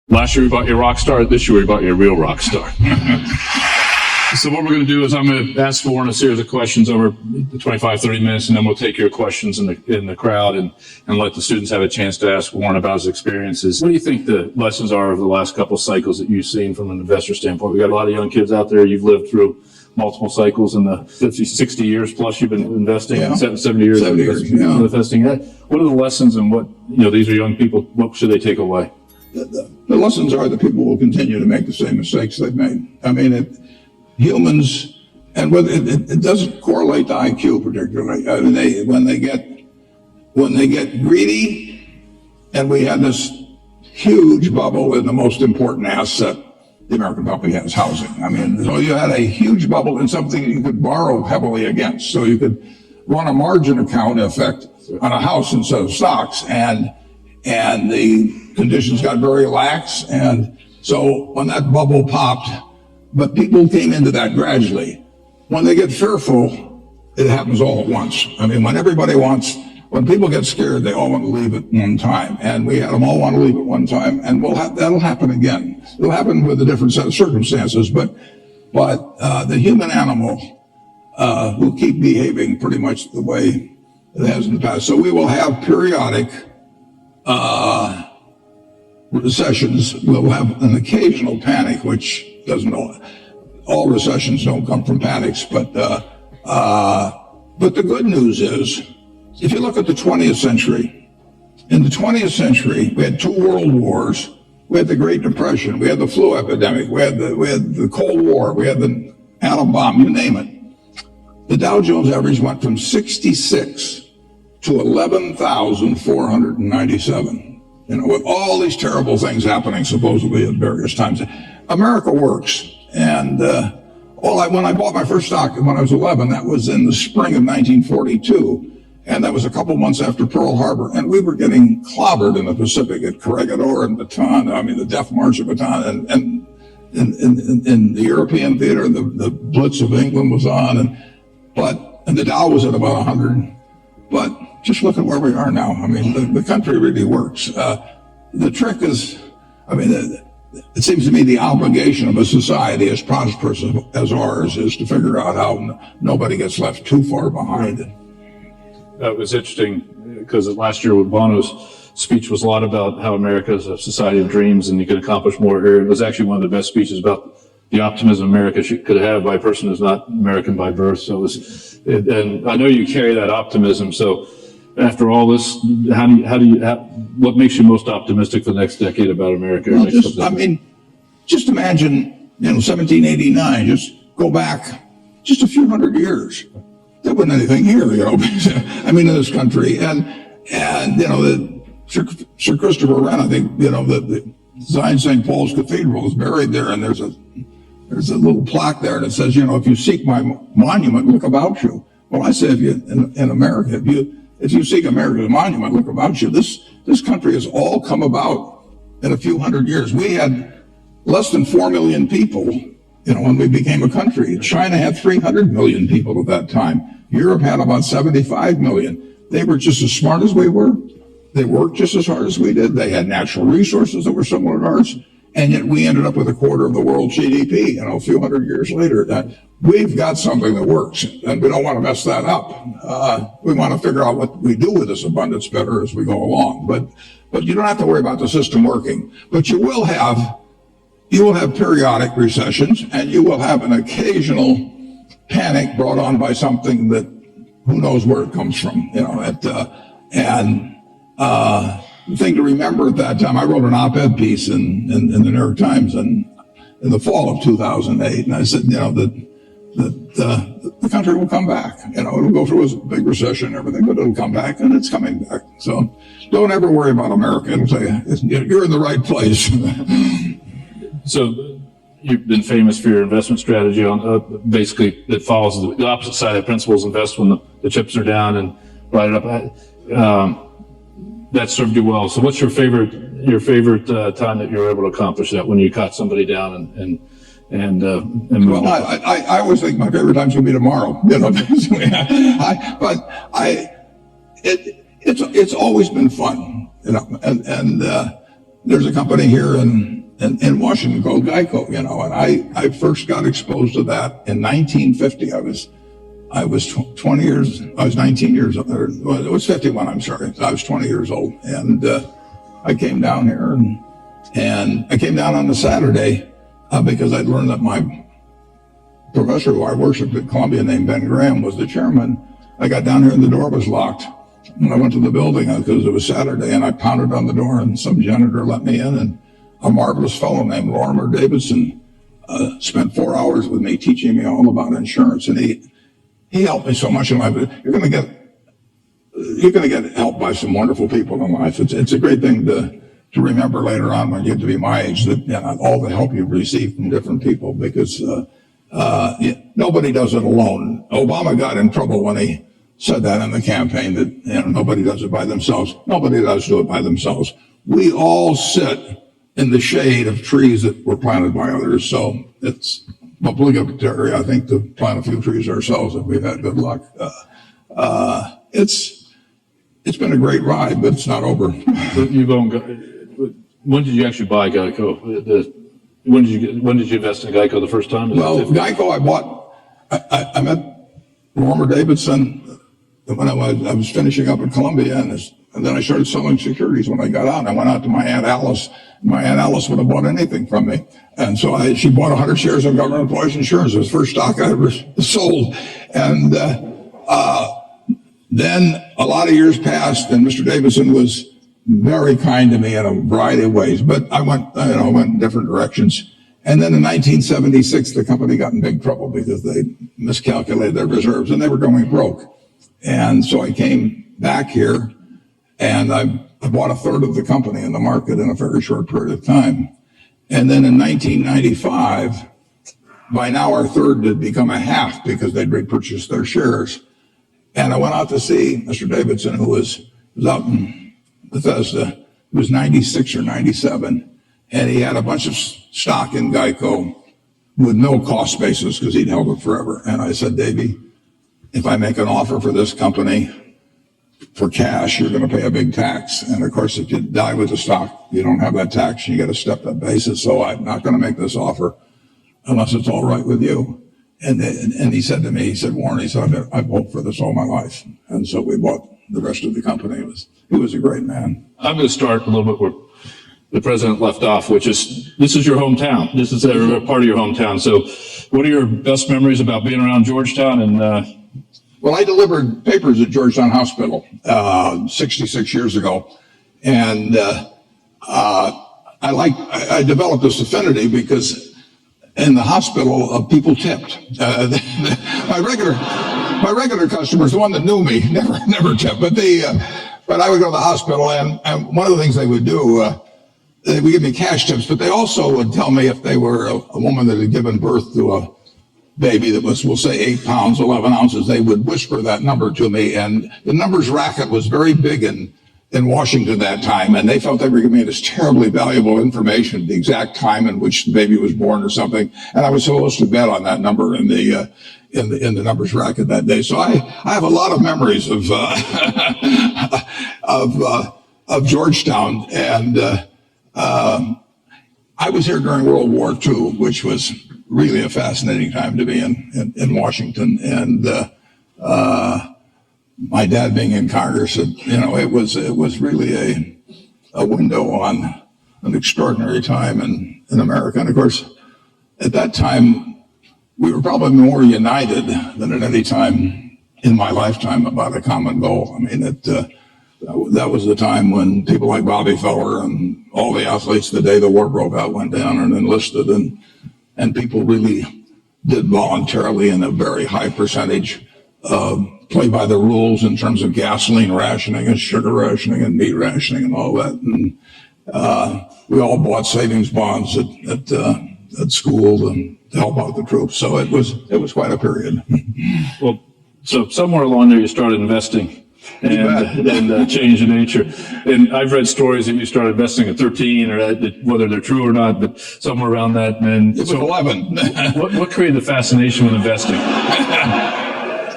Last year we bought you a rock star. This year we bought you a real rock star. So what we're going to do is I'm going to ask Warren a series of questions over 25, 30 minutes, and then we'll take your questions in the crowd and let the students have a chance to ask Warren about his experiences. What do you think the lessons are of the last couple of cycles that you've seen from an investor standpoint? We've got a lot of young kids out there. You've lived through multiple cycles in the 50, 60 years plus you've been investing, 70 years, investing. What are the lessons, and what, these are young people, what should they take away? The lessons are that people will continue to make the same mistakes they've made. I mean, humans, and whether it doesn't correlate to IQ particularly. I mean, when they get greedy, and we had this huge bubble in the most important asset the American public has, housing. I mean, so you had a huge bubble in something you could borrow heavily against. So you could run a margin account, in effect, on a house instead of stocks, and the conditions got very lax. And so when that bubble popped, but people came into that gradually. When they get fearful, it happens all at once. I mean, when people get scared, they all want to leave at one time. And we had them all want to leave at one time, and that'll happen again. It'll happen with a different set of circumstances, but the human animal will keep behaving pretty much the way it has in the past. So we will have periodic recessions. We'll have an occasional panic, which doesn't know. All recessions don't come from panics, but the good news is, if you look at the 20th century, in the 20th century, we had 2 world wars, we had the Great Depression, we had the flu epidemic, we had the Cold War, we had the atom bomb, you name it. The Dow Jones average went from 66 to 11,497. With all these terrible things happening supposedly at various times. America works. And when I bought my first stock when I was 11, that was in the spring of 1942. And that was a couple months after Pearl Harbor. And we were getting clobbered in the Pacific at Corregidor and Bataan. I mean, the Death March of Bataan. And in the European theater, the Blitz of England was on. And the Dow was at about 100. But just look at where we are now. I mean, the country really works. The trick is, it seems to me the obligation of a society as prosperous as ours is to figure out how nobody gets left too far behind. That was interesting, because last year with Bono's speech was a lot about how America is a society of dreams and you can accomplish more here. It was actually one of the best speeches about the optimism America could have by a person who's not American by birth. So and I know you carry that optimism. So after all this, what makes you most optimistic for the next decade about America? Well, just imagine, 1789, just go back just a few hundred years. There wasn't anything here, in this country. And Sir Christopher Wren, I think, the designed St. Paul's Cathedral is buried there, and there's a little plaque there that says, if you seek my monument, look about you. Well, I say, in America, if you seek America's monument, look about you. This country has all come about in a few hundred years. We had less than 4 million people, when we became a country. China had 300 million people at that time. Europe had about 75 million. They were just as smart as we were. They worked just as hard as we did. They had natural resources that were similar to ours. And yet we ended up with a quarter of the world's GDP, a few hundred years later. We've got something that works, and we don't want to mess that up. We want to figure out what we do with this abundance better as we go along. But you don't have to worry about the system working. But you will have periodic recessions, and you will have an occasional panic brought on by something that who knows where it comes from. The thing to remember at that time, I wrote an op-ed piece in the New York Times in the fall of 2008, and I said, that the country will come back. It'll go through a big recession and everything, but it'll come back, and it's coming back. So don't ever worry about America. It'll say, you're in the right place. So you've been famous for your investment strategy on basically it follows the opposite side of principles. Invest when the chips are down and ride it up. That served you well. So what's your favorite time that you were able to accomplish that, when you caught somebody down and well, I always think my favorite time's gonna be tomorrow. It's always been fun. There's a company here in in Washington called Geico, and I first got exposed to that in 1950. I was 20 years, I was 19 years old, well, it was 51, I'm sorry. I was 20 years old, and I came down here, and I came down on a Saturday because I'd learned that my professor who I worshiped at Columbia named Ben Graham was the chairman. I got down here and the door was locked. When I went to the building, because it was Saturday, and I pounded on the door, and some janitor let me in, and a marvelous fellow named Lorimer Davidson spent 4 hours with me teaching me all about insurance, and he helped me so much in life. You're going to get helped by some wonderful people in life. It's a great thing to remember later on when you get to be my age, that all the help you've received from different people, because nobody does it alone. Obama got in trouble when he said that in the campaign, that nobody does it by themselves. Nobody does do it by themselves. We all sit in the shade of trees that were planted by others. So it's obligatory, I think, to plant a few trees ourselves if we've had good luck. It's been a great ride, but it's not over. You've owned, when did you actually buy Geico? When did you invest in Geico the first time? Well, Geico, I met Lorimer Davidson when I was finishing up at Columbia, and then I started selling securities when I got out. I went out to my Aunt Alice. My Aunt Alice would have bought anything from me. And so she bought 100 shares of government employees insurance. It was the first stock I ever sold. And then a lot of years passed, and Mr. Davidson was very kind to me in a variety of ways. But I went in different directions. And then in 1976, the company got in big trouble because they miscalculated their reserves, and they were going broke. And so I came back here, and I bought a third of the company in the market in a very short period of time. And then in 1995, by now our third had become a half because they'd repurchased their shares. And I went out to see Mr. Davidson, who was out in Bethesda. He was 96 or 97, and he had a bunch of stock in Geico with no cost basis because he'd held it forever. And I said, Davey, if I make an offer for this company for cash, you're going to pay a big tax. And of course, if you die with the stock, you don't have that tax. You get a stepped up basis. So I'm not going to make this offer unless it's all right with you. And he said to me, Warren, I've hoped for this all my life. And so we bought the rest of the company. He was a great man. I'm going to start a little bit where the president left off, which is, this is your hometown. This is a part of your hometown. So what are your best memories about being around Georgetown? And well, I delivered papers at Georgetown Hospital 66 years ago. And I developed this affinity because in the hospital, people tipped. My regular customers, the one that knew me, never tipped. But I would go to the hospital, and one of the things they would do, they would give me cash tips, but they also would tell me if they were a woman that had given birth to a baby that was, we'll say, 8 pounds, 11 ounces, they would whisper that number to me. And the numbers racket was very big in Washington that time, and they felt they were giving me this terribly valuable information, the exact time in which the baby was born or something. And I was supposed to bet on that number in the numbers racket that day. So I have a lot of memories of Georgetown, and I was here during World War II, which was really a fascinating time to be in Washington. And my dad being in Congress, it was really a window on an extraordinary time in America. And of course, at that time, we were probably more united than at any time in my lifetime about a common goal. I mean, that was the time when people like Bobby Feller and all the athletes, the day the war broke out, went down and enlisted, and people really did voluntarily in a very high percentage play by the rules in terms of gasoline rationing and sugar rationing and meat rationing and all that. And we all bought savings bonds at school to help out the troops. So it was quite a period. well, so somewhere along there you started investing and changed the nature. And I've read stories that you started investing at 13, or whether they're true or not, but somewhere around that. And it was 11. what created the fascination with investing?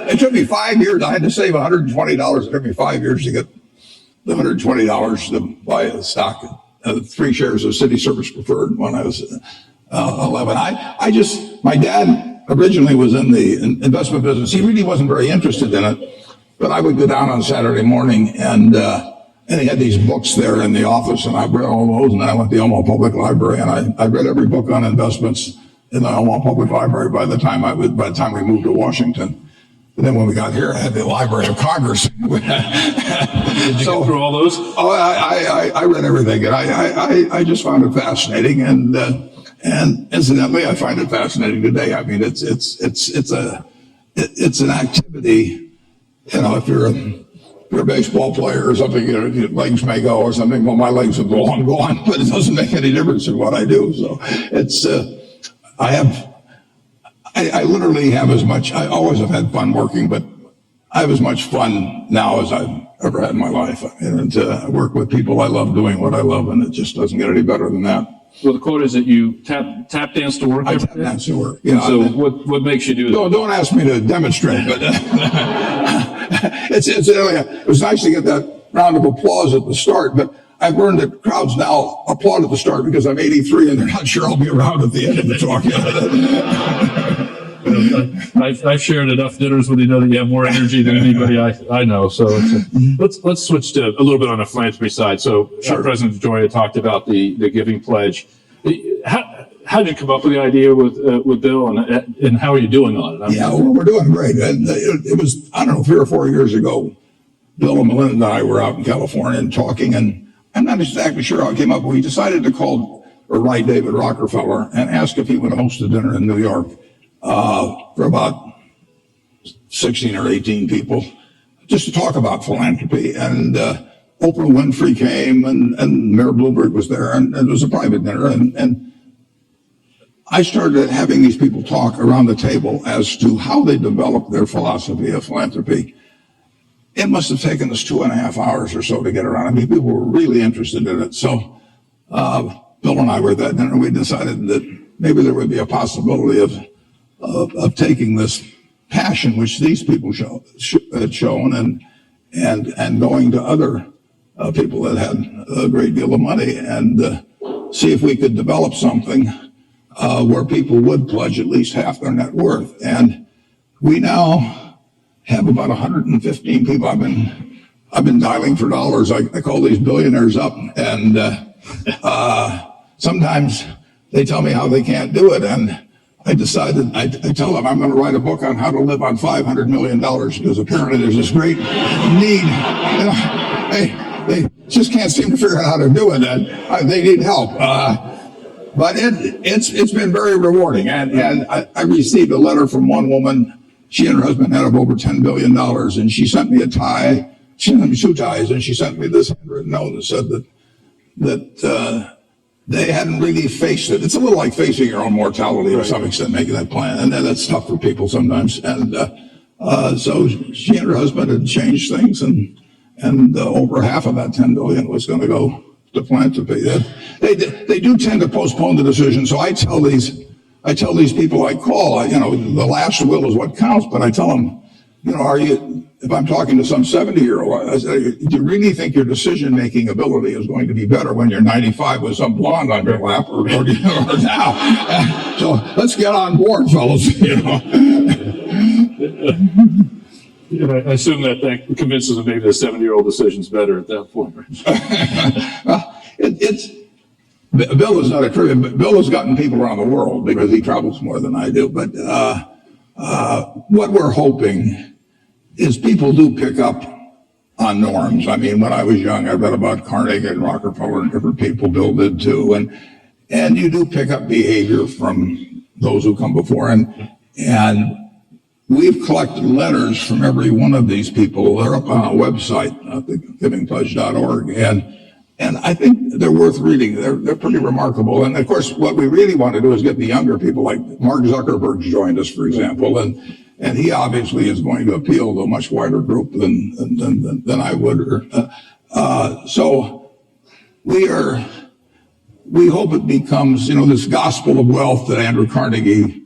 It took me 5 years. I had to save $120. It took me 5 years to get the $120 to buy a stock 3 shares of City Service Preferred when I was 11. My dad originally was in the investment business. He really wasn't very interested in it, but I would go down on Saturday morning and he had these books there in the office, and I read all those, and then I went to the Omaha Public Library, and I read every book on investments in the Omaha Public Library by the time we moved to Washington. And then when we got here, I had the Library of Congress. Did you go through all those? Oh, I read everything, and I just found it fascinating, and incidentally, I find it fascinating today. I mean, it's an activity. You know, if you're a baseball player or something, you know, your legs may go or something. Well, my legs have gone, but it doesn't make any difference in what I do. So it's I literally have as much. I always have had fun working, but I have as much fun now as I've ever had in my life. And to work with people I love, doing what I love, and it just doesn't get any better than that. Well, the quote is that you tap dance to work. I tap dance to work. You know, so what makes you do that? Don't ask me to demonstrate, but it was nice to get that round of applause at the start. But I've learned that crowds now applaud at the start because I'm 83 and they're not sure I'll be around at the end of the talk. I've shared enough dinners with you know that you have more energy than anybody I know. So let's switch to a little bit on the philanthropy side. So Sure. President Joya talked about the giving pledge. How did you come up with the idea with Bill, and how are you doing on it? Yeah, well, we're doing great. And it was, I don't know, 3 or 4 years ago, Bill and Melinda and I were out in California and talking, and I'm not exactly sure how it came up, but we decided to call or write David Rockefeller and ask if he would host a dinner in New York for about 16 or 18 people, just to talk about philanthropy. And Oprah Winfrey came, and Mayor Bloomberg was there, and it was a private dinner. And I started having these people talk around the table as to how they developed their philosophy of philanthropy. It must have taken us 2.5 hours or so to get around. I mean, people were really interested in it. So Bill and I were at that dinner, and we decided that maybe there would be a possibility of taking this passion which these people had shown and going to other people that had a great deal of money and see if we could develop something where people would pledge at least half their net worth. And we now have about 115 people. I've been dialing for dollars. I call these billionaires up, and sometimes they tell me how they can't do it, and I decided, I tell them I'm going to write a book on how to live on $500 million because apparently there's this great need. You know, they just can't seem to figure out how to do it, and they need help. But it's been very rewarding, and I received a letter from one woman. She and her husband had over $10 billion, and she sent me a tie. She sent me 2 ties, and she sent me this handwritten note that said that they hadn't really faced it. It's a little like facing your own mortality to some extent, making that plan, and that's tough for people sometimes. And so she and her husband had changed things, and over half of that $10 billion was going to go to philanthropy. They do tend to postpone the decision. So I tell these people I call, you know, the last will is what counts. But I tell them, you know, if I'm talking to some 70-year-old, I say, do you really think your decision-making ability is going to be better when you're 95 with some blonde on your lap or now? So let's get on board, fellas. You know. I assume that convinces them maybe the 70-year-old decision's better at that point. Bill is not a trivia, but Bill has gotten people around the world because he travels more than I do. But what we're hoping is people do pick up on norms. I mean, when I was young, I read about Carnegie and Rockefeller and different people. Bill did too, and you do pick up behavior from those who come before, and we've collected letters from every one of these people. They're up on our website, thegivingpledge.org, and I think they're worth reading. They're pretty remarkable. And of course, what we really want to do is get the younger people, like Mark Zuckerberg's joined us, for example, and he obviously is going to appeal to a much wider group than I would. So we hope it becomes, you know, this gospel of wealth that Andrew Carnegie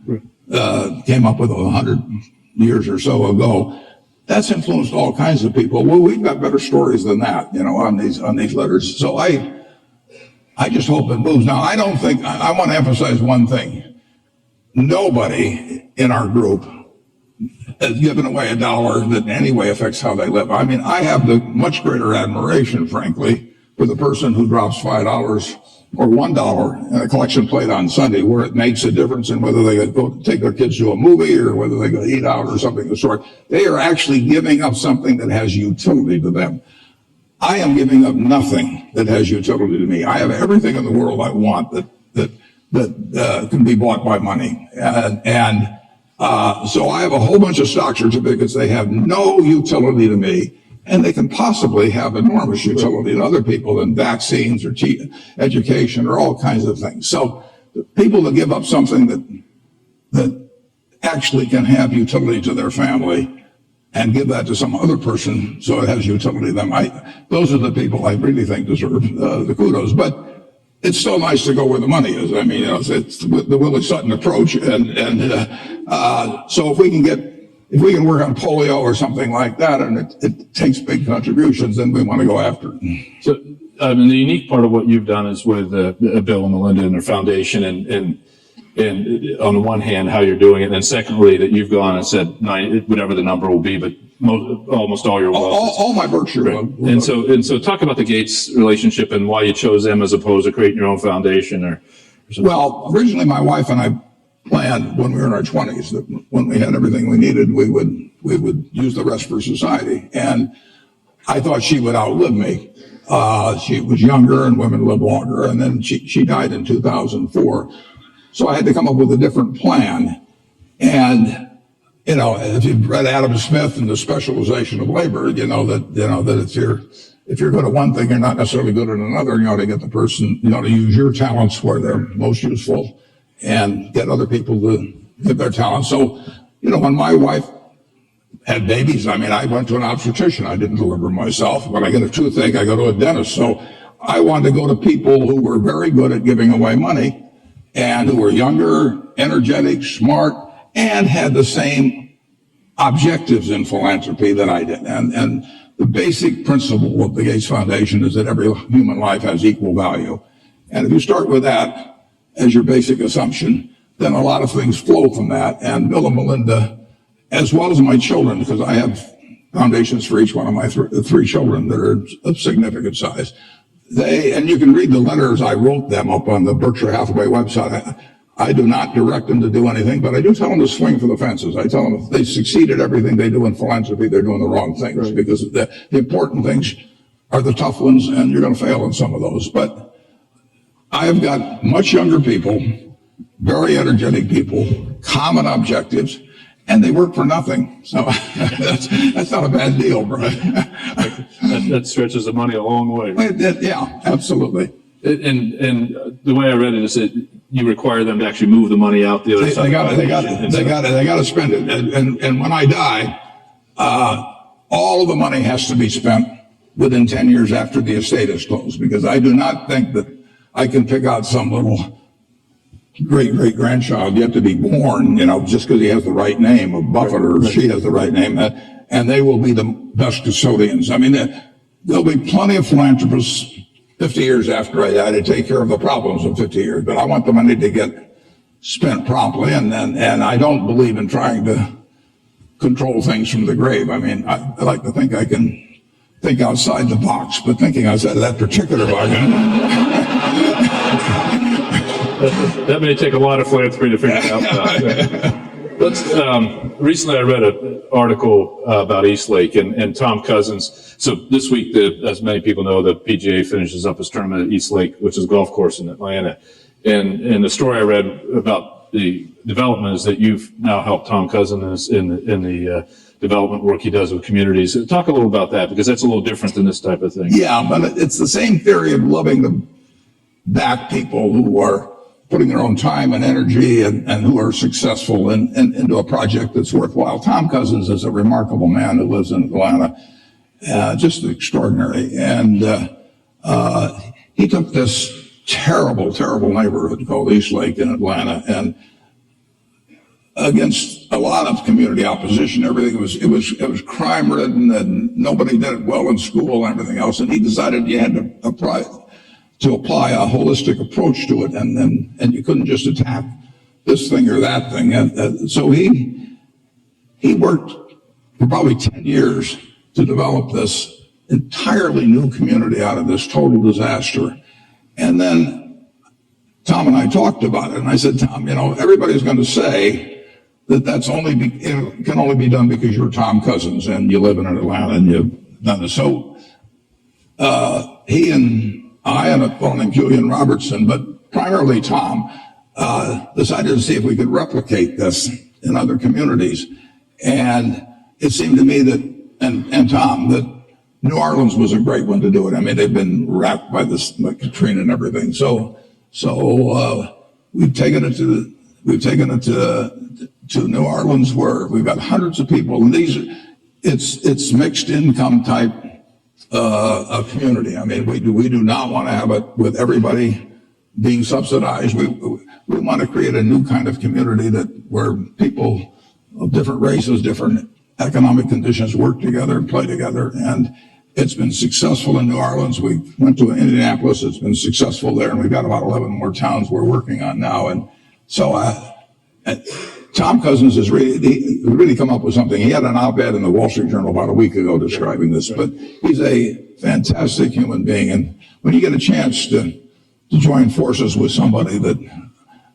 came up with 100 years or so ago. That's influenced all kinds of people. Well, we've got better stories than that, you know, on these letters. So I just hope it moves. Now, I don't think, I want to emphasize one thing. Nobody in our group has given away $1 that in any way affects how they live. I mean, I have the much greater admiration, frankly, for the person who drops $5 or $1 in a collection plate on Sunday, where it makes a difference in whether they go take their kids to a movie or whether they go eat out or something of the sort. They are actually giving up something that has utility to them. I am giving up nothing that has utility to me. I have everything in the world I want that can be bought by money. So I have a whole bunch of stock certificates. They have no utility to me, and they can possibly have enormous utility to other people in vaccines or education or all kinds of things. So the people that give up something that actually can have utility to their family and give that to some other person so it has utility to them, those are the people I really think deserve the kudos. But it's still nice to go where the money is. I mean, it's the Willie Sutton approach. So if we can work on polio or something like that, and it takes big contributions, then we want to go after it. So, I mean, the unique part of what you've done is with Bill and Melinda and their foundation, and on the one hand, how you're doing it, and then secondly, that you've gone and said whatever the number will be, but almost all your wealth. All my Berkshire. Right. And so talk about the Gates relationship and why you chose them as opposed to creating your own foundation or something. Well, originally my wife and I planned when we were in our 20s that when we had everything we needed, we would use the rest for society. And I thought she would outlive me. She was younger, and women live longer. And then she died in 2004. So I had to come up with a different plan. And, if you've read Adam Smith and the specialization of labor, that if you're good at one thing, you're not necessarily good at another. You ought to get the person, to use your talents where they're most useful and get other people to give their talents. So, when my wife had babies, I went to an obstetrician. I didn't deliver myself. When I get a toothache, I go to a dentist. So I wanted to go to people who were very good at giving away money and who were younger, energetic, smart, and had the same objectives in philanthropy that I did. And the basic principle of the Gates Foundation is that every human life has equal value. And if you start with that as your basic assumption, then a lot of things flow from that. And Bill and Melinda, as well as my children, because I have foundations for each one of my three children that are of significant size. And you can read the letters I wrote them up on the Berkshire Hathaway website. I do not direct them to do anything, but I do tell them to swing for the fences. I tell them if they succeed at everything they do in philanthropy, they're doing the wrong things, right? Because the important things are the tough ones, and you're going to fail in some of those. But I have got much younger people, very energetic people, common objectives, and they work for nothing. So that's not a bad deal, Brian. That stretches the money a long way. Right? Yeah, absolutely. And the way I read it is that you require them to actually move the money out the other side. They got to spend it. And when I die, all of the money has to be spent within 10 years after the estate is closed, because I do not think that I can pick out some little great-great-grandchild yet to be born, just because he has the right name of Buffett or she has the right name, and they will be the best custodians. There'll be plenty of philanthropists 50 years after I die to take care of the problems of 50 years, but I want the money to get spent promptly, and I don't believe in trying to control things from the grave. I like to think I can think outside the box, but thinking outside of that particular box. That may take a lot of philanthropy to figure out. Recently I read an article about Eastlake and Tom Cousins. So this week, as many people know, the PGA finishes up its tournament at Eastlake, which is a golf course in Atlanta. And the story I read about the development is that you've now helped Tom Cousins in the development work he does with communities. Talk a little about that, because that's a little different than this type of thing. Yeah, but it's the same theory of loving to back people who are putting their own time and energy and who are successful into a project that's worthwhile. Tom Cousins is a remarkable man who lives in Atlanta, just extraordinary. And he took this terrible, terrible neighborhood called Eastlake in Atlanta, and against a lot of community opposition, everything it was crime ridden, and nobody did it well in school and everything else. And he decided you had to to apply a holistic approach to it, and you couldn't just attack this thing or that thing. And so he worked for probably 10 years to develop this entirely new community out of this total disaster. And then Tom and I talked about it, and I said, Tom, everybody's going to say that it can only be done because you're Tom Cousins and you live in Atlanta and you've done this. So he and I and a fellow named Julian Robertson, but primarily Tom, decided to see if we could replicate this in other communities. And it seemed to me that, and Tom, that New Orleans was a great one to do it. I mean, they've been wrapped by Katrina and everything. So we've taken it to New Orleans, where we've got hundreds of people, and it's mixed income type a community. I mean, we do not want to have it with everybody being subsidized. We want to create a new kind of community where people of different races, different economic conditions work together and play together. And it's been successful in New Orleans. We went to Indianapolis. It's been successful there, and we've got about 11 more towns we're working on now. And so Tom Cousins has really come up with something. He had an op-ed in the Wall Street Journal about a week ago describing this, but he's a fantastic human being. And when you get a chance to join forces with somebody that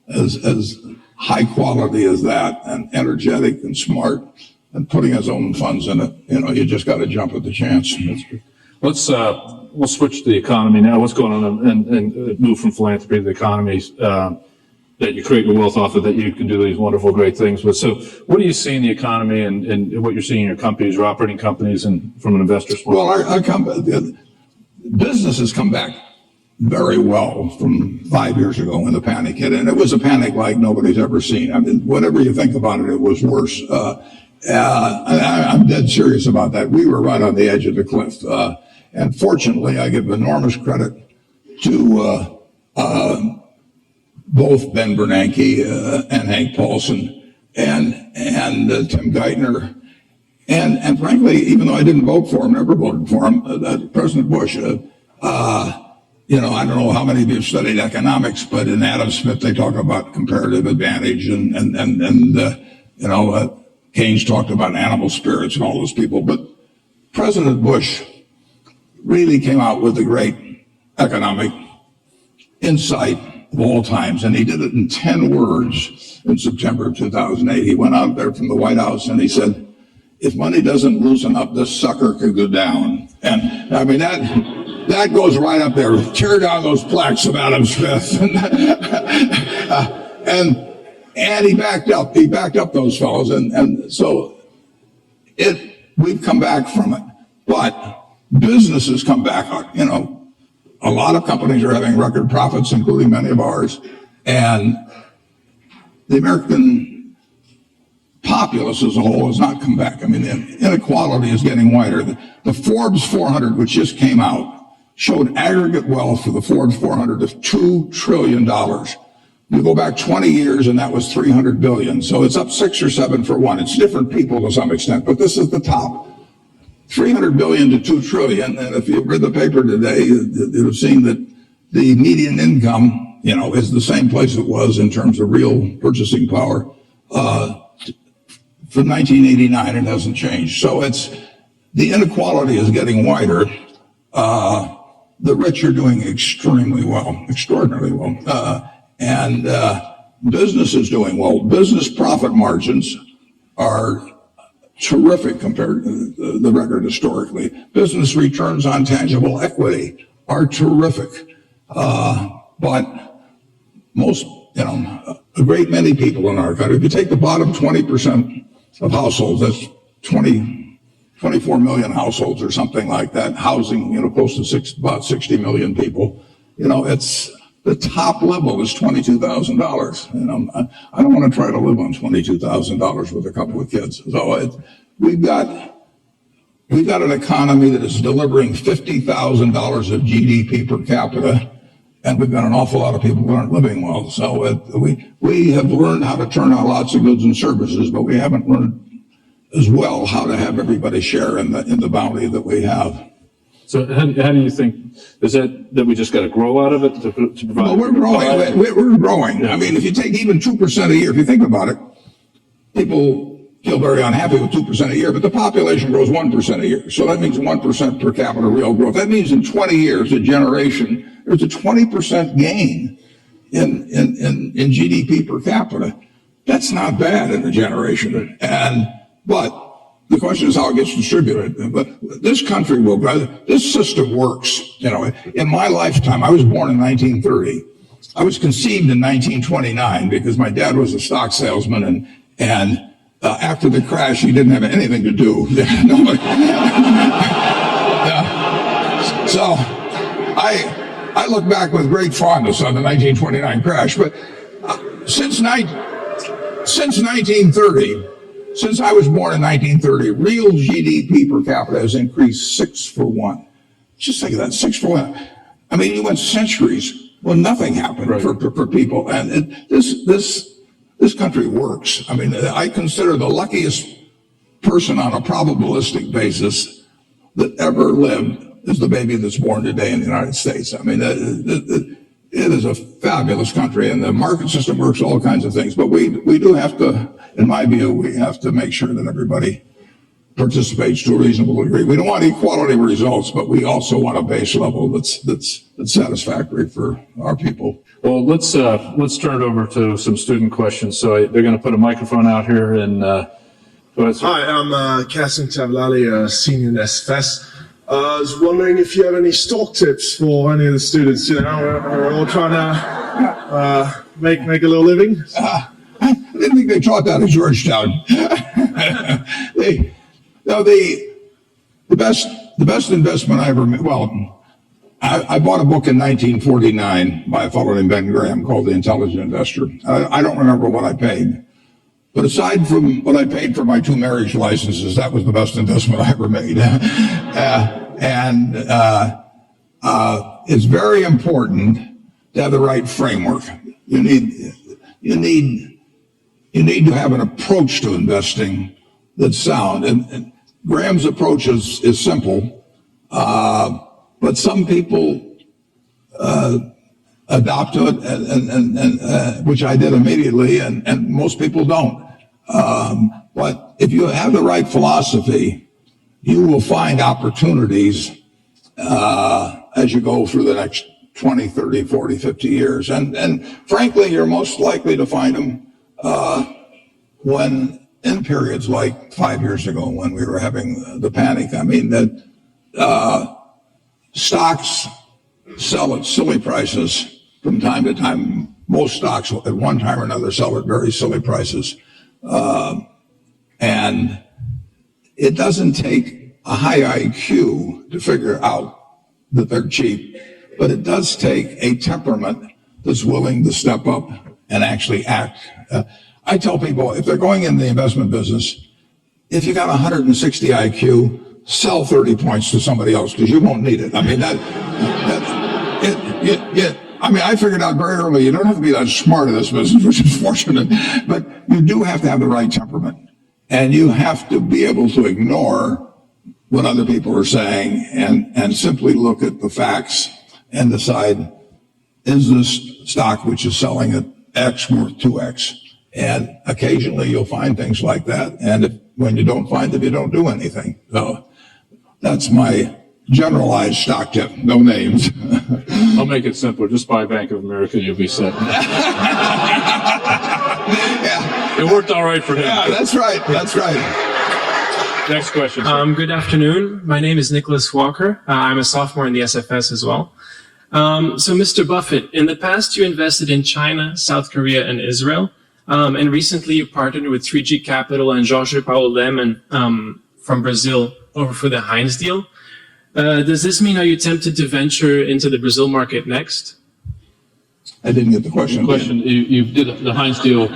as high quality as that, and energetic and smart, and putting his own funds in it, you just got to jump at the chance. We'll switch to the economy now. What's going on and move from philanthropy to the economy that you create your wealth off of, that you can do these wonderful, great things with. So what do you see in the economy and what you're seeing in your companies, your operating companies, and from an investor's point? Well, our business has come back very well from 5 years ago when the panic hit, and it was a panic like nobody's ever seen. I mean, whatever you think about it, it was worse. I'm dead serious about that. We were right on the edge of the cliff. And fortunately, I give enormous credit to both Ben Bernanke and Hank Paulson and Tim Geithner. And frankly, even though I didn't vote for him, never voted for him, President Bush, I don't know how many of you have studied economics, but in Adam Smith, they talk about comparative advantage Keynes talked about animal spirits and all those people. But President Bush really came out with a great economic insight of all times, and he did it in 10 words in September of 2008. He went out there from the White House and he said, if money doesn't loosen up, this sucker could go down. And I mean, that goes right up there. Tear down those plaques of Adam Smith. And he backed up those fellows. And so we've come back from it. But business has come back. A lot of companies are having record profits, including many of ours. And the American populace as a whole has not come back. I mean, the inequality is getting wider. The Forbes 400, which just came out, showed aggregate wealth for the Forbes 400 of $2 trillion. You go back 20 years and that was 300 billion. So it's up 6 or 7 for one. It's different people to some extent, but this is the top. 300 billion to 2 trillion. And if you read the paper today, you'd have seen that the median income, is the same place it was in terms of real purchasing power. From 1989, it hasn't changed. So the inequality is getting wider. The rich are doing extremely well, extraordinarily well. And business is doing well. Business profit margins are terrific compared to the record historically. Business returns on tangible equity are terrific. But most, a great many people in our country, if you take the bottom 20% of households, that's 24 million households or something like that, housing, close to about 60 million people, it's, the top level is $22,000. I don't want to try to live on $22,000 with a couple of kids. So we've got an economy that is delivering $50,000 of GDP per capita, and we've got an awful lot of people who aren't living well. So we have learned how to turn out lots of goods and services, but we haven't learned as well how to have everybody share in the bounty that we have. So how do you think, is that we just got to grow out of it to provide? Well, we're growing. We're growing. Yeah. I mean, if you take even 2% a year, if you think about it, people feel very unhappy with 2% a year, but the population grows 1% a year. So that means 1% per capita real growth. That means in 20 years, a generation, there's a 20% gain in GDP per capita. That's not bad in a generation. But the question is how it gets distributed. But this country will, this system works. You know, in my lifetime, I was born in 1930. I was conceived in 1929 because my dad was a stock salesman, and after the crash, he didn't have anything to do. So I look back with great fondness on the 1929 crash. But since 1930, since I was born in 1930, real GDP per capita has increased 6 for 1. Just think of that, 6 for 1. I mean, you went centuries when nothing happened for people, and this country works. I mean, I consider the luckiest person on a probabilistic basis that ever lived is the baby that's born today in the United States. I mean, it is a fabulous country, and the market system works all kinds of things. But we do have to, in my view, we have to make sure that everybody participates to a reasonable degree. We don't want equality results, but we also want a base level that's satisfactory for our people. Well, let's turn it over to some student questions. So they're going to put a microphone out here, and go ahead, sir. Hi, I'm Kasim Tavlali, a senior in SFS. I was wondering if you have any stock tips for any of the students. You know, we're all trying to make a little living. I didn't think they taught that at Georgetown. The best investment I ever made. Well, I bought a book in 1949 by a fellow named Ben Graham called The Intelligent Investor. I don't remember what I paid, but aside from what I paid for my 2 marriage licenses, that was the best investment I ever made. It's very important to have the right framework. You need to have an approach to investing that's sound. And Graham's approach is simple, but some people adopt to it, and which I did immediately, and most people don't. But if you have the right philosophy, you will find opportunities as you go through the next 20, 30, 40, 50 years. And frankly, you're most likely to find them when in periods like 5 years ago when we were having the panic. I mean, that stocks sell at silly prices from time to time. Most stocks at one time or another sell at very silly prices. And it doesn't take a high IQ to figure out that they're cheap, but it does take a temperament that's willing to step up and actually act. I tell people, if they're going in the investment business, if you got 160 IQ, sell 30 points to somebody else because you won't need it. I mean, I figured out very early, you don't have to be that smart in this business, which is fortunate, but you do have to have the right temperament. And you have to be able to ignore what other people are saying and simply look at the facts and decide, is this stock which is selling at X worth 2X? And occasionally you'll find things like that. And when you don't find them, you don't do anything. So that's my generalized stock tip, no names. I'll make it simpler. Just buy Bank of America and you'll be set. Yeah. It worked all right for him. Yeah, that's right. That's right. Next question, sir. Good afternoon. My name is Nicholas Walker. I'm a sophomore in the SFS as well. So, Mr. Buffett, in the past, you invested in China, South Korea, and Israel. And recently, you partnered with 3G Capital and Jorge Paulo Lemann from Brazil over for the Heinz deal. Does this mean, are you tempted to venture into the Brazil market next? I didn't get the question. You did the Heinz deal.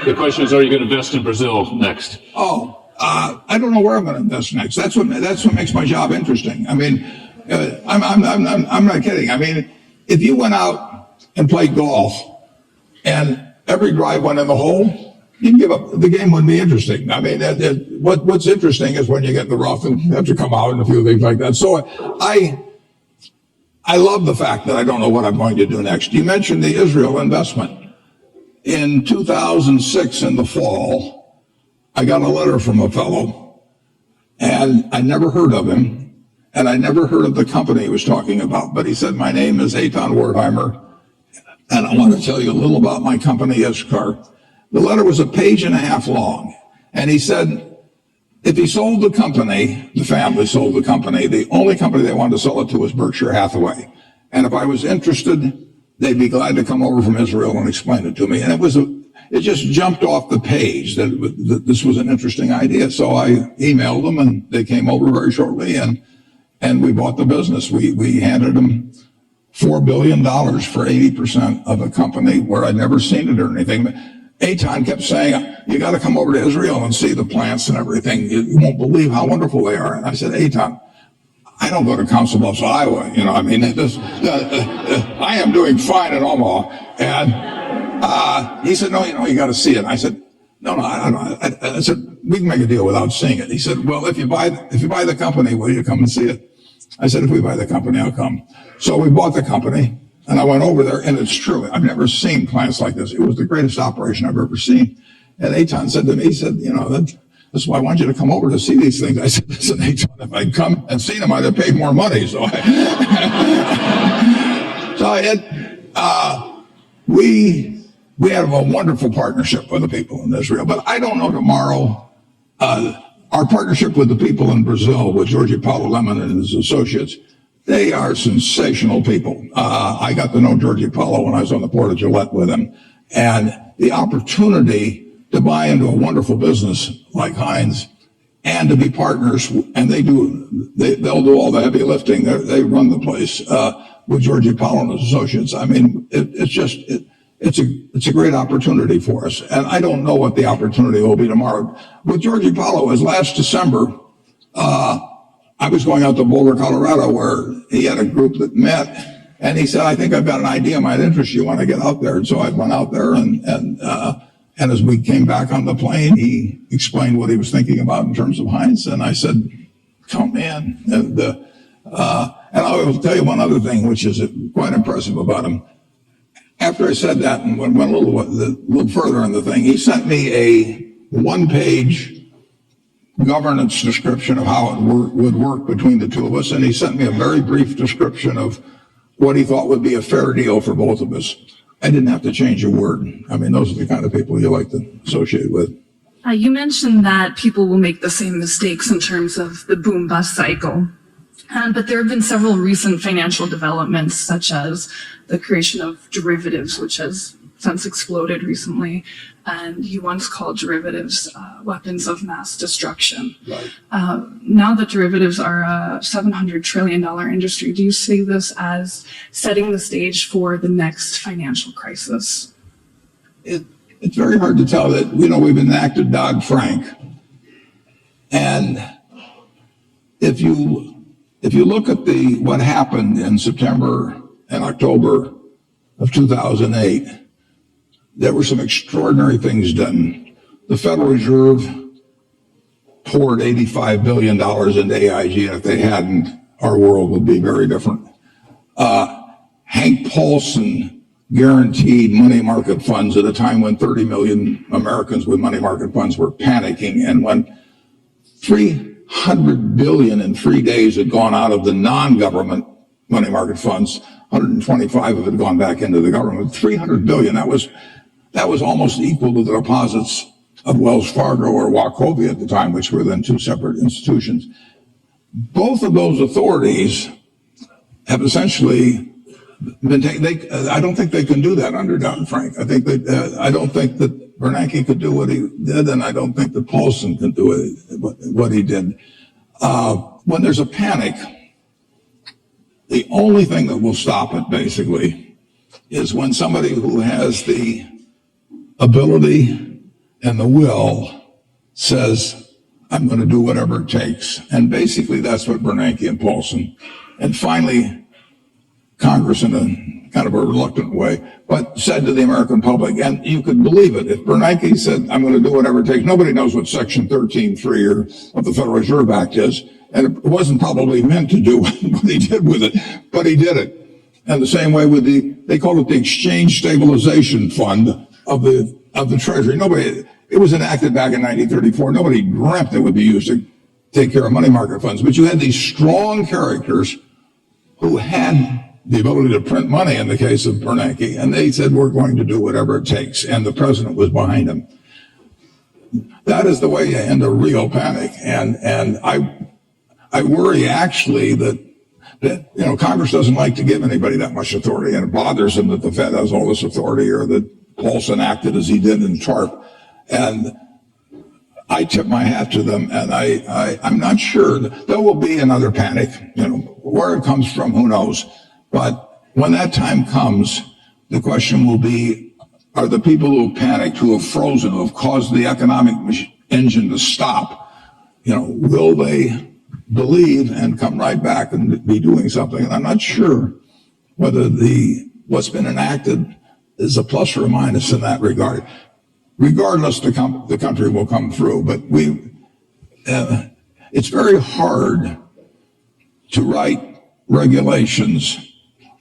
The question is, are you going to invest in Brazil next? I don't know where I'm going to invest next. That's what makes my job interesting. I mean, I'm not kidding. I mean, if you went out and played golf and every drive went in the hole, you'd give up. The game wouldn't be interesting. I mean, what's interesting is when you get in the rough and have to come out and a few things like that. So I love the fact that I don't know what I'm going to do next. You mentioned the Israel investment. In 2006, in the fall, I got a letter from a fellow, and I never heard of him, and I never heard of the company he was talking about. But he said, "My name is Eitan Wertheimer, and I want to tell you a little about my company, Ishkar." The letter was a page and a half long, and he said, if he sold the company, the family sold the company, the only company they wanted to sell it to was Berkshire Hathaway. And if I was interested, they'd be glad to come over from Israel and explain it to me. And it just jumped off the page that this was an interesting idea. So I emailed them, and they came over very shortly, and we bought the business. We handed them $4 billion for 80% of a company where I'd never seen it or anything. Eitan kept saying, "You got to come over to Israel and see the plants and everything. You won't believe how wonderful they are." And I said, "Eitan, I don't go to Council Bluffs, Iowa. I mean, I am doing fine in Omaha." And he said, "No, you got to see it." I said, "No, I said, "We can make a deal without seeing it." He said, "Well, if you buy the company, will you come and see it?" I said, "If we buy the company, I'll come." So we bought the company, and I went over there, and it's true. I've never seen plants like this. It was the greatest operation I've ever seen. And Eitan said to me, he said, "That's why I want you to come over to see these things." I said, "Listen, Eitan, if I'd come and seen them, I'd have paid more money." So we have a wonderful partnership with the people in Israel. But I don't know tomorrow. Our partnership with the people in Brazil, with Jorge Paulo Lemann and his associates, they are sensational people. I got to know Jorge Paulo when I was on the board of Gillette with him. And the opportunity to buy into a wonderful business like Heinz and to be partners, and they'll do all the heavy lifting. They run the place with Jorge Paulo and his associates. I mean, it's a great opportunity for us. And I don't know what the opportunity will be tomorrow. With Jorge Paulo, as last December, I was going out to Boulder, Colorado, where he had a group that met, and he said, "I think I've got an idea might interest you when I get out there." And so I went out there, and as we came back on the plane, he explained what he was thinking about in terms of Heinz, and I said, "Come in." And I will tell you one other thing, which is quite impressive about him. After I said that and went a little further in the thing, he sent me a one-page governance description of how it would work between the two of us, and he sent me a very brief description of what he thought would be a fair deal for both of us. I didn't have to change a word. I mean, those are the kind of people you like to associate with. You mentioned that people will make the same mistakes in terms of the boom-bust cycle. But there have been several recent financial developments, such as the creation of derivatives, which has since exploded recently. And you once called derivatives weapons of mass destruction. Right. Now that derivatives are a $700 trillion industry, do you see this as setting the stage for the next financial crisis? It's very hard to tell. That we've enacted Dodd-Frank, and if you look at what happened in September and October of 2008, there were some extraordinary things done. The Federal Reserve poured $85 billion into AIG, and if they hadn't, our world would be very different. Hank Paulson guaranteed money market funds at a time when 30 million Americans with money market funds were panicking, and when 300 billion in 3 days had gone out of the non-government money market funds, 125 of it had gone back into the government. 300 billion, that was almost equal to the deposits of Wells Fargo or Wachovia at the time, which were then two separate institutions. Both of those authorities have essentially been taken. I don't think they can do that under Dodd-Frank. I don't think that Bernanke could do what he did, and I don't think that Paulson can do what he did. When there's a panic, the only thing that will stop it, basically, is when somebody who has the ability and the will says, "I'm going to do whatever it takes." And basically, that's what Bernanke and Paulson, and finally, Congress in a kind of a reluctant way, but said to the American public, and you could believe it, if Bernanke said, I'm going to do whatever it takes, nobody knows what Section 13.3 of the Federal Reserve Act is, and it wasn't probably meant to do what he did with it, but he did it. And the same way with they called it the Exchange Stabilization Fund of the Treasury. It was enacted back in 1934. Nobody dreamt it would be used to take care of money market funds. But you had these strong characters who had the ability to print money in the case of Bernanke, and they said, we're going to do whatever it takes. And the president was behind them. That is the way you end a real panic. And I worry actually that Congress doesn't like to give anybody that much authority, and it bothers them that the Fed has all this authority, or that Paulson acted as he did in TARP. And I tip my hat to them, and I'm not sure. There will be another panic. Where it comes from, who knows? But when that time comes, the question will be, are the people who panicked, who have frozen, who have caused the economic engine to stop, will they believe and come right back and be doing something? And I'm not sure whether what's been enacted is a plus or a minus in that regard. Regardless, the country will come through, but it's very hard to write regulations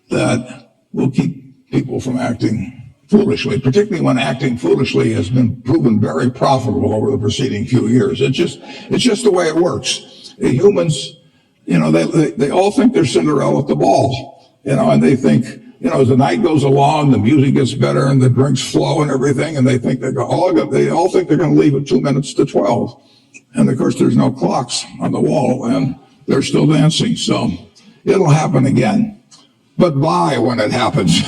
that will keep people from acting foolishly, particularly when acting foolishly has been proven very profitable over the preceding few years. It's just the way it works. Humans, they all think they're Cinderella at the ball, and they think, as the night goes along, the music gets better and the drinks flow and everything, and they all think they're going to leave at 2 minutes to 12. And of course, there's no clocks on the wall, and they're still dancing. So it'll happen again. But buy when it happens.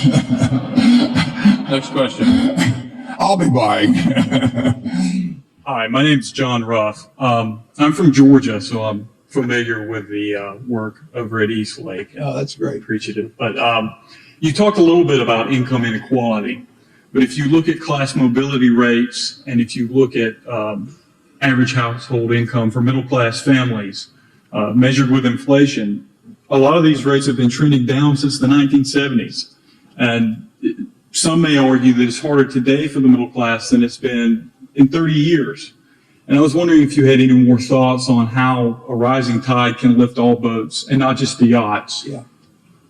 Next question. I'll be buying. Hi, my name's John Ruff. I'm from Georgia, so I'm familiar with the work over at East Lake. Oh, that's great. Appreciative. But you talked a little bit about income inequality. But if you look at class mobility rates, and if you look at average household income for middle class families measured with inflation, a lot of these rates have been trending down since the 1970s. And some may argue that it's harder today for the middle class than it's been in 30 years. And I was wondering if you had any more thoughts on how a rising tide can lift all boats and not just the yachts. Yeah.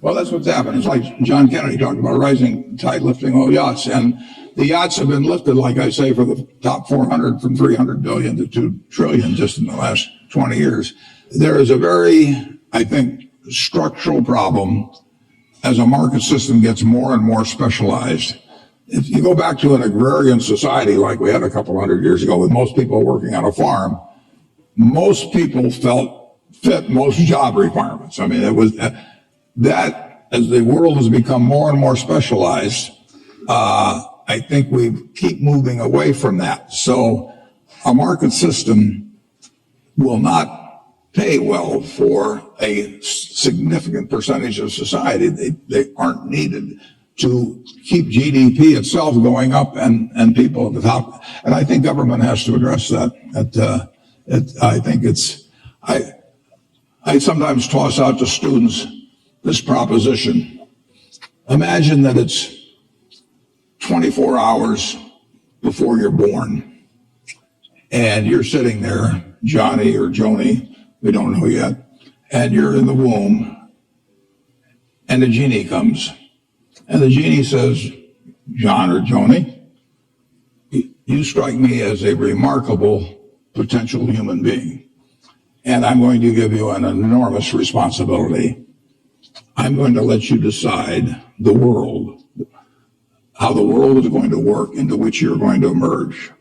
Well, that's what's happened. It's like John Kennedy talked about, a rising tide lifting all yachts. And the yachts have been lifted, like I say, for the top 400 from 300 billion to 2 trillion just in the last 20 years. There is a very, I think, structural problem as a market system gets more and more specialized. If you go back to an agrarian society like we had a couple hundred years ago, with most people working on a farm, most people fit most job requirements. I mean, it was that as the world has become more and more specialized, I think we keep moving away from that. So a market system will not pay well for a significant percentage of society. They aren't needed to keep GDP itself going up and people at the top. And I think government has to address that. I think I sometimes toss out to students this proposition. Imagine that it's 24 hours before you're born, and you're sitting there, Johnny or Joni, we don't know yet, and you're in the womb, and the genie comes, and the genie says, John or Joni, you strike me as a remarkable potential human being, and I'm going to give you an enormous responsibility. I'm going to let you decide the world, how the world is going to work into which you're going to emerge.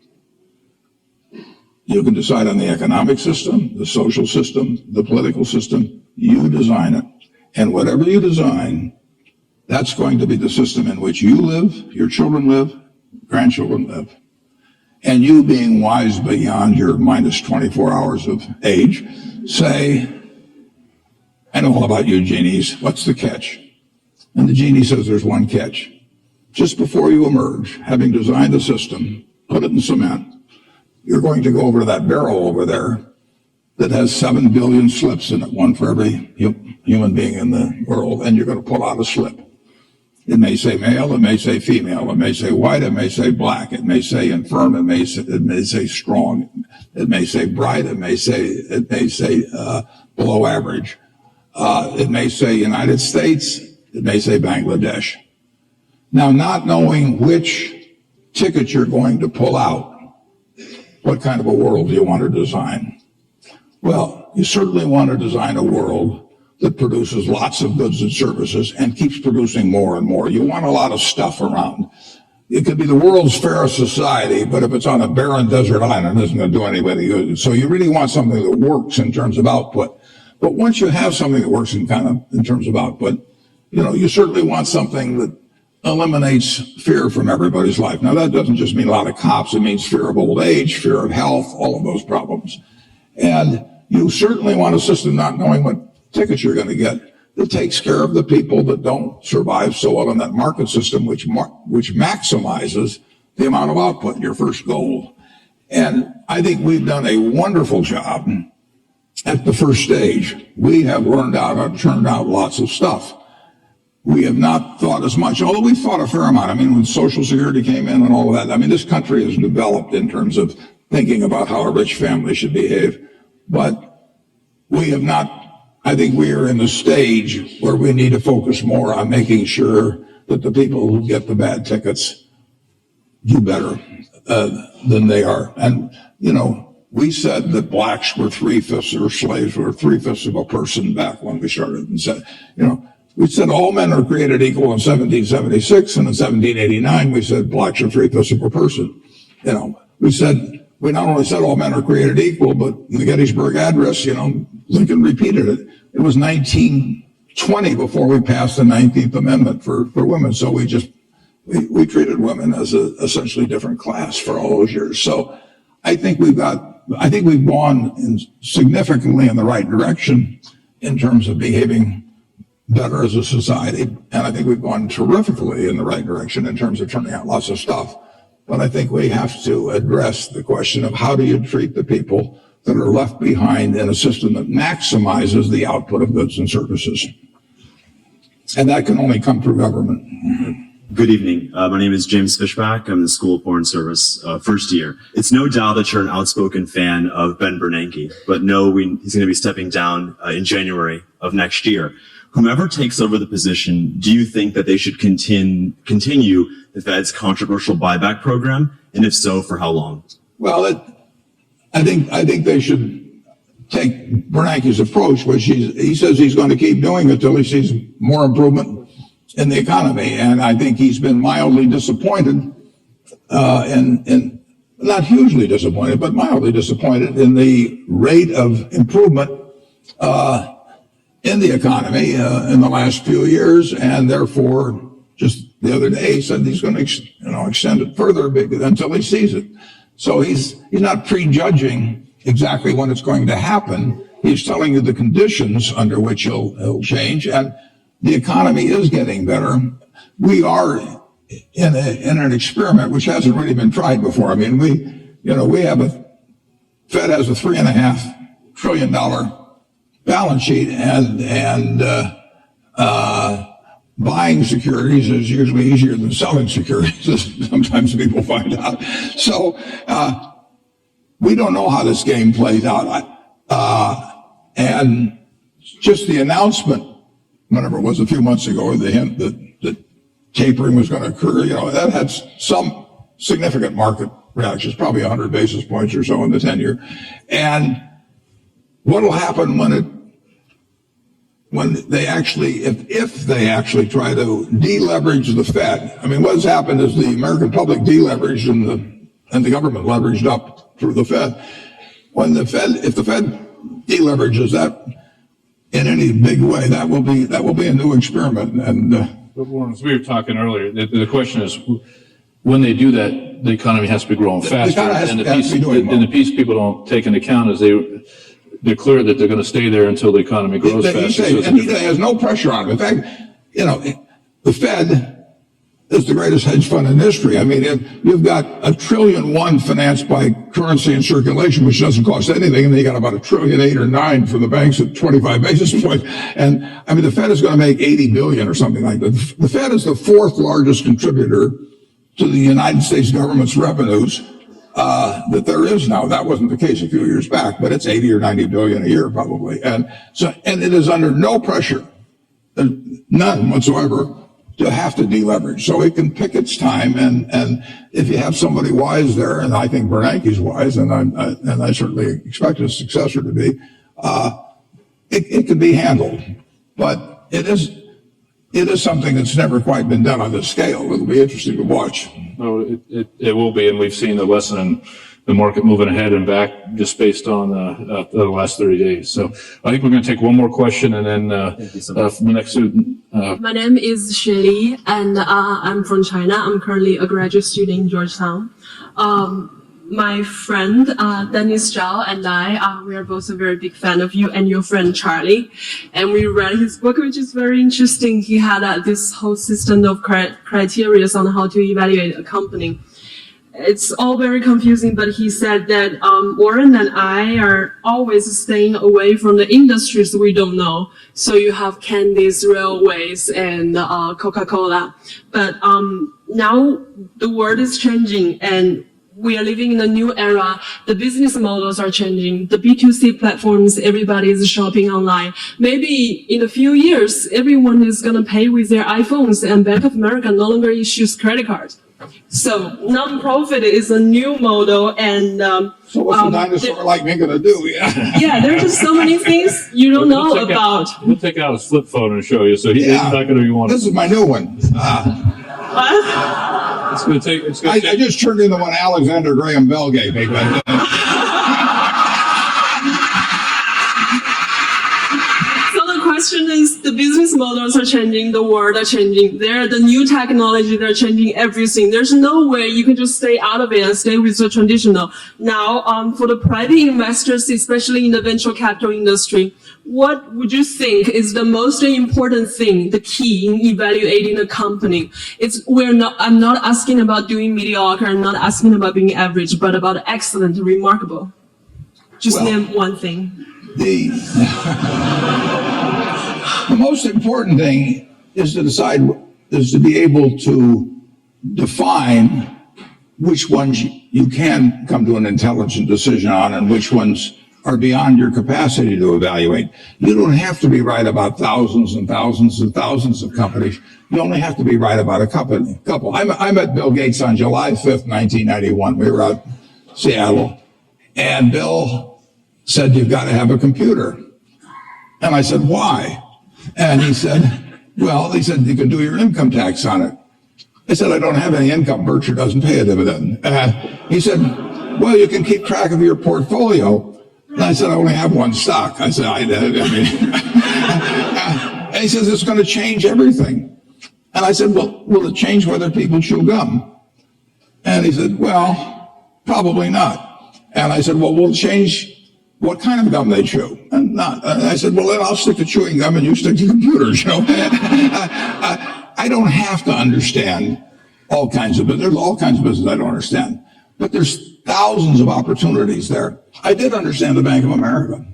You can decide on the economic system, the social system, the political system. You design it. And whatever you design, that's going to be the system in which you live, your children live, grandchildren live. And you, being wise beyond your minus 24 hours of age, say, I know all about you, genies. What's the catch? And the genie says there's one catch. Just before you emerge, having designed the system, put it in cement, you're going to go over to that barrel over there that has 7 billion slips in it, one for every human being in the world, and you're going to pull out a slip. It may say male, it may say female, it may say white, it may say black, it may say infirm, it may say strong, it may say bright, it may say below average. It may say United States, it may say Bangladesh. Now, not knowing which ticket you're going to pull out, what kind of a world do you want to design? Well, you certainly want to design a world that produces lots of goods and services and keeps producing more and more. You want a lot of stuff around. It could be the world's fairest society, but if it's on a barren desert island, it isn't going to do anybody good. So you really want something that works in terms of output. But once you have something that works in terms of output, you certainly want something that eliminates fear from everybody's life. Now, that doesn't just mean a lot of cops. It means fear of old age, fear of health, all of those problems. And you certainly want a system, not knowing what tickets you're going to get, that takes care of the people that don't survive so well in that market system, which maximizes the amount of output, your first goal. And I think we've done a wonderful job at the first stage. We have learned out and turned out lots of stuff. We have not thought as much, although we've thought a fair amount. I mean, when Social Security came in and all of that, I mean, this country has developed in terms of thinking about how a rich family should behave. But we have not, I think we are in the stage where we need to focus more on making sure that the people who get the bad tickets do better than they are. And, we said that blacks were 3/5 or slaves were 3/5 of a person back when we started, and said, we said all men are created equal in 1776, and in 1789 we said blacks are 3/5 of a person. We not only said all men are created equal, but in the Gettysburg Address, Lincoln repeated it. It was 1920 before we passed the 19th Amendment for women. So we treated women as a essentially different class for all those years. So I think we've gone significantly in the right direction in terms of behaving better as a society. And I think we've gone terrifically in the right direction in terms of turning out lots of stuff. But I think we have to address the question of how do you treat the people that are left behind in a system that maximizes the output of goods and services. And that can only come through government. Good evening. My name is James Fishback. I'm in the School of Foreign Service, first year. It's no doubt that you're an outspoken fan of Ben Bernanke, but he's going to be stepping down in January of next year. Whomever takes over the position, do you think that they should continue the Fed's controversial buyback program? And if so, for how long? Well, I think they should take Bernanke's approach, which he says he's going to keep doing it till he sees more improvement in the economy. And I think he's been mildly disappointed, and not hugely disappointed, but mildly disappointed in the rate of improvement in the economy in the last few years, and therefore just the other day he said he's going to extend it further until he sees it. So he's not prejudging exactly when it's going to happen. He's telling you the conditions under which he'll change, and the economy is getting better. We are in an experiment which hasn't really been tried before. I mean, Fed has a $3.5 trillion balance sheet, and buying securities is usually easier than selling securities, as sometimes people find out. So we don't know how this game plays out. And just the announcement, whenever it was a few months ago, the hint that tapering was going to occur, that had some significant market reactions, probably 100 basis points or so in the 10-year. And what will happen when they actually, if they actually try to deleverage the Fed? I mean, what has happened is the American public deleveraged and the government leveraged up through the Fed. If the Fed deleverages that in any big way, that will be a new experiment. And But Warren, as we were talking earlier, the question is, when they do that, the economy has to be growing faster, and the piece people don't take into account is they're clear that they're going to stay there until the economy grows faster. And he has no pressure on them. In fact, the Fed is the greatest hedge fund in history. I mean, you've got $1.1 trillion financed by currency and circulation, which doesn't cost anything, and then you got about $1.8 trillion or $1.9 trillion for the banks at 25 basis points. And I mean, the Fed is going to make 80 billion or something like that. The Fed is the fourth largest contributor to the United States government's revenues that there is now. That wasn't the case a few years back, but it's 80 or 90 billion a year probably. And it is under no pressure, none whatsoever, to have to deleverage. So it can pick its time, and if you have somebody wise there, and I think Bernanke's wise, and I certainly expect his successor to be, it can be handled. But it is something that's never quite been done on this scale. It'll be interesting to watch. No, it will be, and we've seen the lesson in the market moving ahead and back just based on the last 30 days. So I think we're going to take one more question, and then from the next student. My name is Shirley, and I'm from China. I'm currently a graduate student in Georgetown. My friend Dennis Zhao and I, we are both a very big fan of you and your friend Charlie. And we read his book, which is very interesting. He had this whole system of criteria on how to evaluate a company. It's all very confusing, but he said that Warren and I are always staying away from the industries we don't know. So you have candies, railways, and Coca-Cola. But now the world is changing, and we are living in a new era. The business models are changing. The B2C platforms, everybody is shopping online. Maybe in a few years, everyone is going to pay with their iPhones, and Bank of America no longer issues credit cards. So non-profit is a new model, and so what's a dinosaur like me going to do? Yeah, there's just so many things you don't know about. We'll take out his flip phone and show you. So he's not going to be one. This is my new one. What? It's going to take. I just turned in the one Alexander Graham Bell gave me. But, So the question is, the business models are changing, the world are changing. The new technology, they're changing everything. There's no way you can just stay out of it and stay with the traditional. Now, for the private investors, especially in the venture capital industry, what would you think is the most important thing, the key in evaluating a company? I'm not asking about doing mediocre, I'm not asking about being average, but about excellent, remarkable. Just name one thing. The most important thing is to be able to define which ones you can come to an intelligent decision on and which ones are beyond your capacity to evaluate. You don't have to be right about thousands and thousands and thousands of companies. You only have to be right about a couple. I met Bill Gates on July 5th, 1991. We were out in Seattle, and Bill said, "You've got to have a computer." And I said, "Why?" And he said, "You can do your income tax on it." I said, "I don't have any income. Berkshire doesn't pay a dividend." He said, "Well, you can keep track of your portfolio." And I said, "I only have one stock." I said, and he says, "It's going to change everything." And I said, "Well, will it change whether people chew gum?" And he said, "Well, probably not." And I said, "Well, will it change what kind of gum they chew?" And not. And I said, "Well, then I'll stick to chewing gum and you stick to computers." I don't have to understand all kinds of business. There's all kinds of business I don't understand. But there's thousands of opportunities there. I did understand the Bank of America,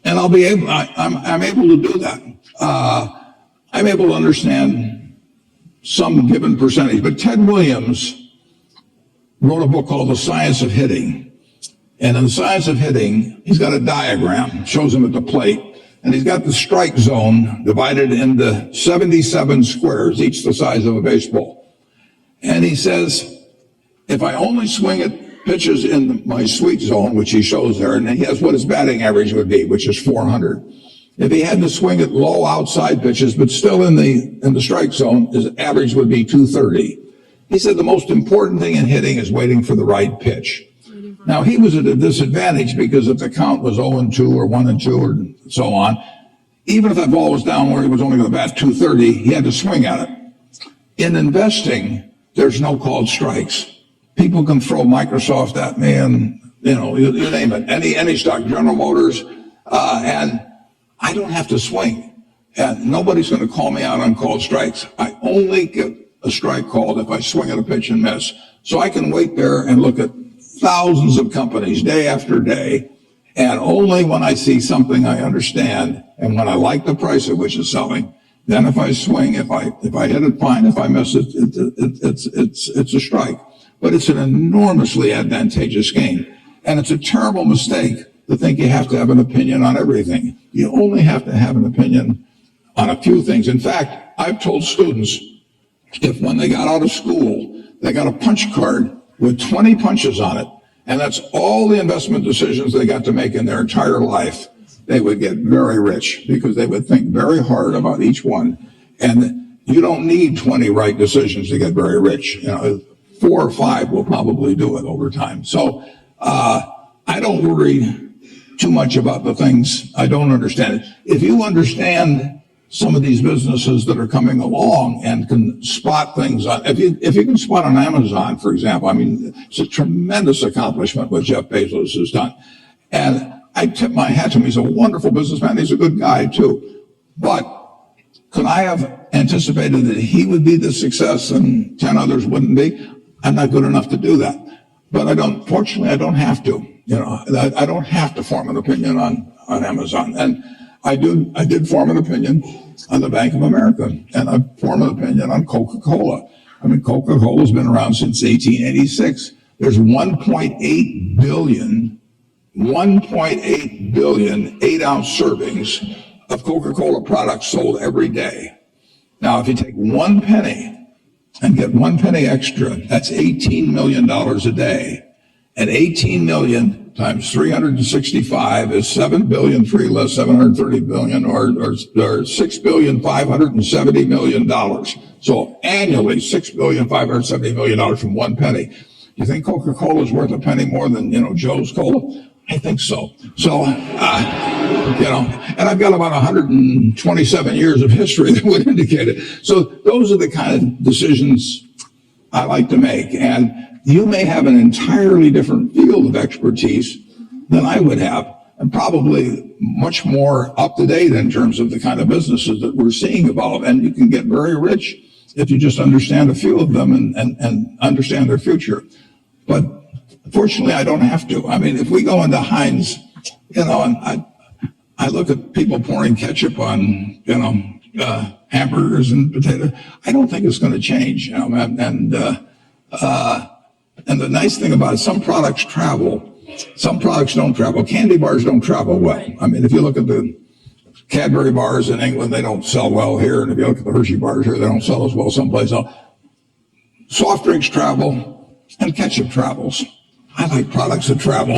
and I'll be able. I'm able to do that. I'm able to understand some given percentage. But Ted Williams wrote a book called The Science of Hitting, and in The Science of Hitting, he's got a diagram, shows him at the plate, and he's got the strike zone divided into 77 squares, each the size of a baseball. And he says, if I only swing at pitches in my sweet zone, which he shows there, and he has what his batting average would be, which is 400. If he had to swing at low outside pitches, but still in the strike zone, his average would be 230. He said the most important thing in hitting is waiting for the right pitch. Now, he was at a disadvantage because if the count was 0-2 or 1-2 or so on, even if that ball was down where he was only going to bat 230, he had to swing at it. In investing, there's no called strikes. People can throw Microsoft at me and, you name it, any stock, General Motors, and I don't have to swing. And nobody's going to call me out on called strikes. I only get a strike called if I swing at a pitch and miss. So I can wait there and look at thousands of companies day after day. And only when I see something I understand and when I like the price at which it's selling, then if I swing, if I hit it, fine. If I miss it, it's a strike. But it's an enormously advantageous game. And it's a terrible mistake to think you have to have an opinion on everything. You only have to have an opinion on a few things. In fact, I've told students, if when they got out of school, they got a punch card with 20 punches on it, and that's all the investment decisions they got to make in their entire life, they would get very rich because they would think very hard about each one. And you don't need 20 right decisions to get very rich. You know, 4 or 5 will probably do it over time. So I don't worry too much about the things I don't understand. If you understand some of these businesses that are coming along and can spot things on, if you can spot on Amazon, for example, I mean, it's a tremendous accomplishment what Jeff Bezos has done. And I tip my hat to him. He's a wonderful businessman. He's a good guy too. But could I have anticipated that he would be the success and 10 others wouldn't be? I'm not good enough to do that. But fortunately, I don't have to. You know, I don't have to form an opinion on Amazon. And I did form an opinion on the Bank of America, and I formed an opinion on Coca-Cola. I mean, Coca-Cola's been around since 1886. There's 1.8 billion 8-ounce servings of Coca-Cola products sold every day. Now, if you take 1 penny and get 1 penny extra, that's $18 million a day. And 18 million times 365 is 7 billion, 3 less 730 billion, or $6,570 million. So annually, $6,570 million from 1 penny. You think Coca-Cola is worth a penny more than, Joe's Cola? I think so. So, and I've got about 127 years of history that would indicate it. So those are the kind of decisions I like to make. And you may have an entirely different field of expertise than I would have, and probably much more up to date in terms of the kind of businesses that we're seeing evolve. And you can get very rich if you just understand a few of them and understand their future. But fortunately, I don't have to. I mean, if we go into Heinz, and I look at people pouring ketchup on, hamburgers and potatoes. I don't think it's going to change. And the nice thing about it, some products travel, some products don't travel. Candy bars don't travel well. I mean, if you look at the Cadbury bars in England, they don't sell well here. And if you look at the Hershey bars here, they don't sell as well someplace else. Soft drinks travel and ketchup travels. I like products that travel.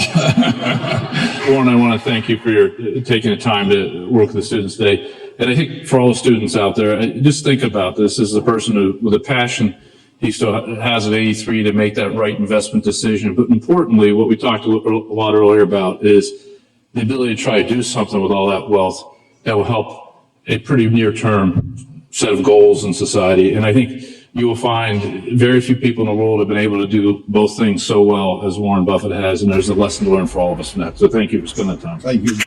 Warren, I want to thank you for your taking the time to work with the students today. And I think for all the students out there, just think about this as a person who, with a passion, he still has at 83 to make that right investment decision. But importantly, what we talked a lot earlier about is the ability to try to do something with all that wealth that will help a pretty near-term set of goals in society. And I think you will find very few people in the world have been able to do both things so well as Warren Buffett has, and there's a lesson to learn for all of us from that. So thank you for spending the time. Thank you.